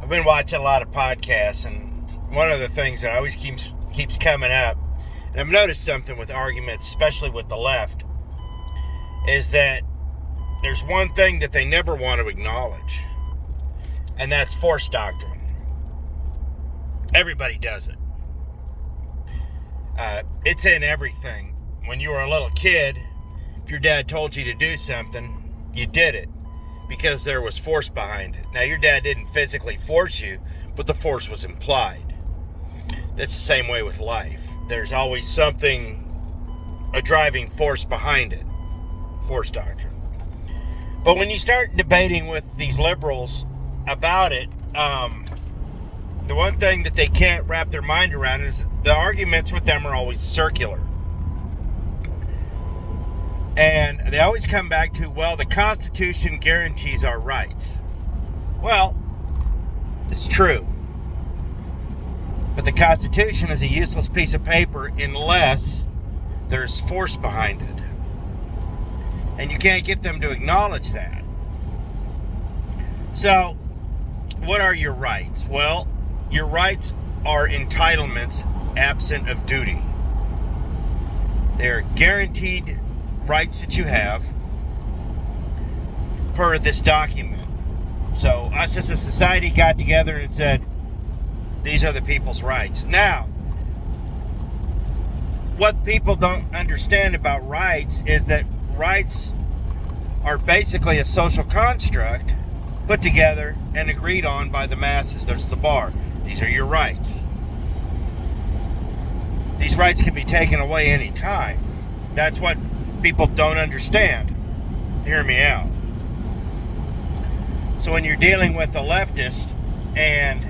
I've been watching a lot of podcasts, and one of the things that always keeps coming up, and I've noticed something with arguments, especially with the left, is that there's one thing that they never want to acknowledge, and that's force doctrine. Everybody does it. It's in everything. When you were a little kid, if your dad told you to do something, you did it because there was force behind it. Now, your dad didn't physically force you, but the force was implied. It's the same way with life. There's always something, a driving force behind it. Force doctrine. But when you start debating with these liberals about it, the one thing that they can't wrap their mind around is the arguments with them are always circular. And they always come back to, well, the Constitution guarantees our rights. Well, it's true. But the Constitution is a useless piece of paper unless there's force behind it. And you can't get them to acknowledge that. So, what are your rights? Well, your rights are entitlements absent of duty. They're guaranteed rights that you have per this document. So us as a society got together and said, these are the people's rights. Now, what people don't understand about rights is that rights are basically a social construct put together and agreed on by the masses. There's the bar. These are your rights. These rights can be taken away any time. That's what people don't understand. Hear me out. So when you're dealing with a leftist and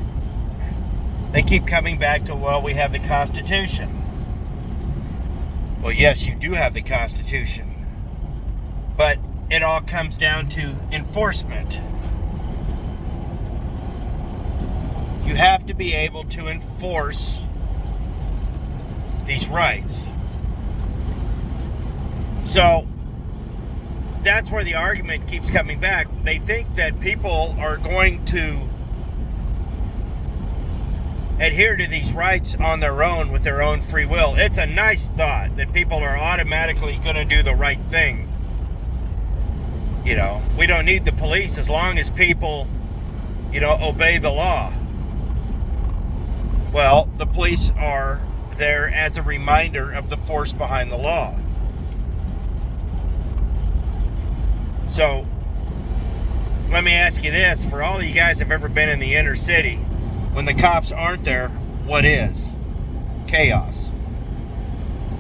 they keep coming back to, well, we have the Constitution. Well, yes, you do have the Constitution. But it all comes down to enforcement. You have to be able to enforce these rights. So that's where the argument keeps coming back. They think that people are going to adhere to these rights on their own with their own free will. It's a nice thought that people are automatically going to do the right thing. You know, we don't need the police as long as people, obey the law. Well, the police are there as a reminder of the force behind the law. So, let me ask you this. For all of you guys have ever been in the inner city, when the cops aren't there, what is? Chaos.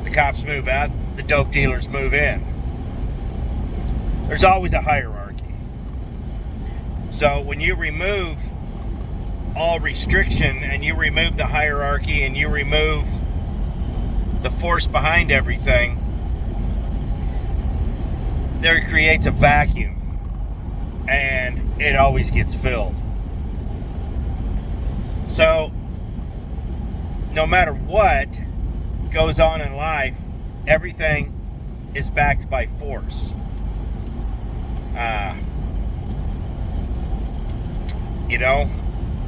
The cops move out, the dope dealers move in. There's always a hierarchy. So, when you remove all restriction and you remove the hierarchy and you remove the force behind everything, there creates a vacuum, and it always gets filled. So, no matter what goes on in life, everything is backed by force.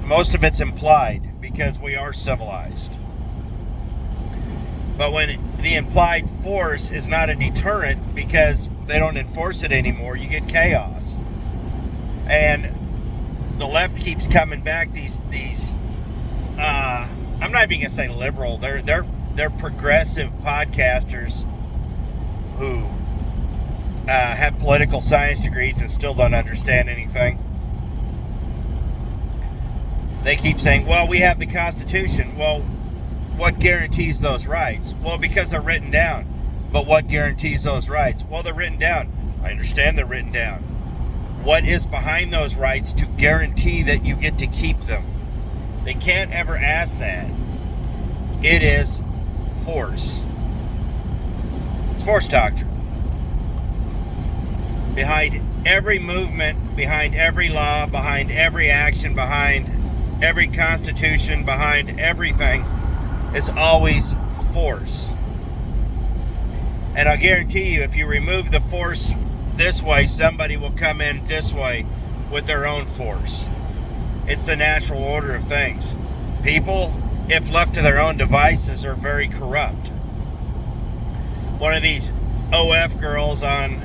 Most of it's implied because we are civilized. But when the implied force is not a deterrent because they don't enforce it anymore, you get chaos. And the left keeps coming back. These I'm not even gonna say liberal. They're progressive podcasters who have political science degrees and still don't understand anything. They keep saying, well, we have the Constitution. Well, what guarantees those rights? Well, because they're written down. But what guarantees those rights? Well, they're written down. I understand they're written down. What is behind those rights to guarantee that you get to keep them? They can't ever ask that. It is force. It's force doctrine. Behind every movement, behind every law, behind every action, behind every constitution, behind everything is always force. And I'll guarantee you, if you remove the force this way, somebody will come in this way with their own force. It's the natural order of things. People, if left to their own devices, are very corrupt. One of these OF girls on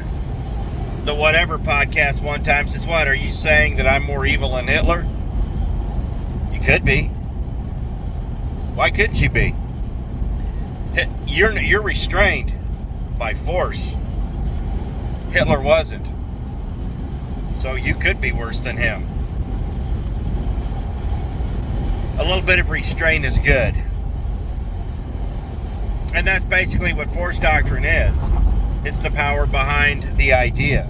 the whatever podcast one time says, "What, are you saying that I'm more evil than Hitler?" You could be. Why couldn't you be? You're restrained by force. Hitler wasn't. So you could be worse than him. A little bit of restraint is good. And that's basically what force doctrine is. It's the power behind the idea.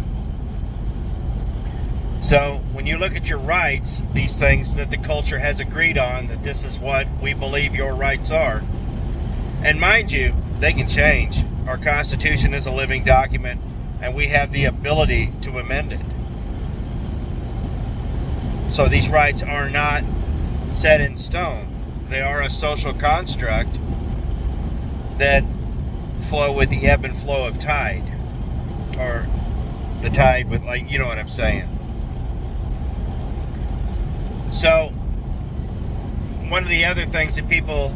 So when you look at your rights, these things that the culture has agreed on, that this is what we believe your rights are. And mind you, they can change. Our Constitution is a living document, and we have the ability to amend it. So these rights are not set in stone. They are a social construct that flow with the ebb and flow of tide. Or the tide with, like, you know what I'm saying. So, one of the other things that people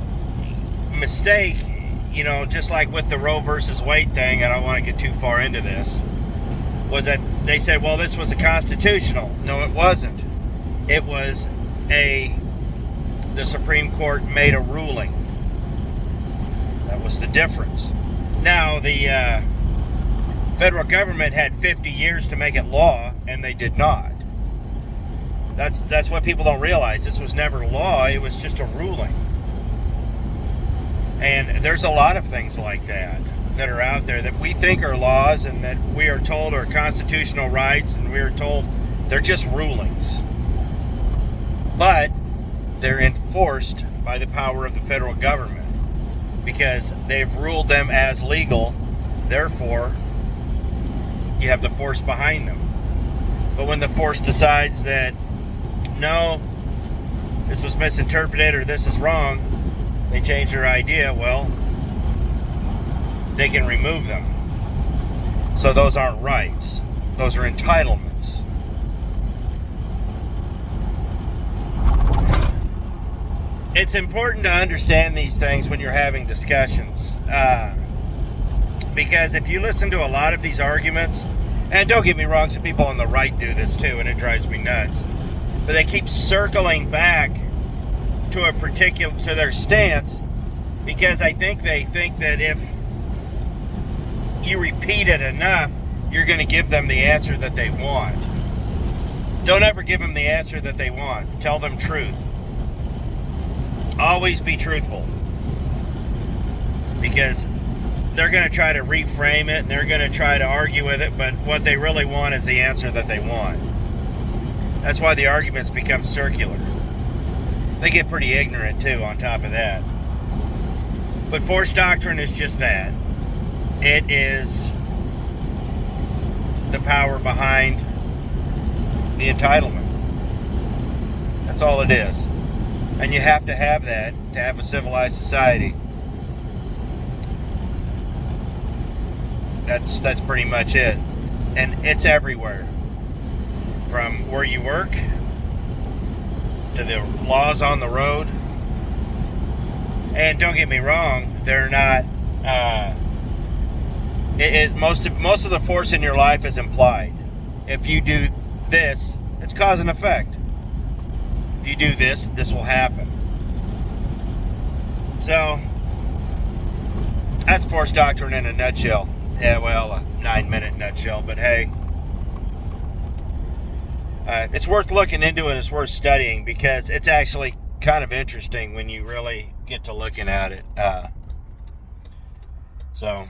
mistake, you know, just like with the Roe versus Wade thing, I don't want to get too far into this, was that they said, well, this was a constitutional. No, it wasn't. It was the Supreme Court made a ruling. That was the difference. Now, the federal government had 50 years to make it law, and they did not. That's what people don't realize. This was never law. It was just a ruling. And there's a lot of things like that are out there that we think are laws and that we are told are constitutional rights, and we are told they're just rulings. But they're enforced by the power of the federal government because they've ruled them as legal. Therefore, you have the force behind them. But when the force decides that, no, this was misinterpreted or this is wrong, they change their idea, well, they can remove them. So those aren't rights. Those are entitlements. It's important to understand these things when you're having discussions. Because if you listen to a lot of these arguments, and don't get me wrong, some people on the right do this too, and it drives me nuts. But they keep circling back to their stance because I think they think that if you repeat it enough, you're going to give them the answer that they want. Don't ever give them the answer that they want. Tell them truth. Always be truthful. Because they're going to try to reframe it and they're going to try to argue with it, but what they really want is the answer that they want. That's why the arguments become circular. They get pretty ignorant too on top of that. But force doctrine is just that. It is the power behind the entitlement. That's all it is. And you have to have that to have a civilized society. That's pretty much it. And it's everywhere. From where you work to the laws on the road. And don't get me wrong, they're not most of the force in your life is implied. If you do this, it's cause and effect. If you do this, this will happen. So that's force doctrine in a nutshell. Yeah, well, a 9-minute nutshell, but hey, it's worth looking into and it's worth studying because it's actually kind of interesting when you really get to looking at it. So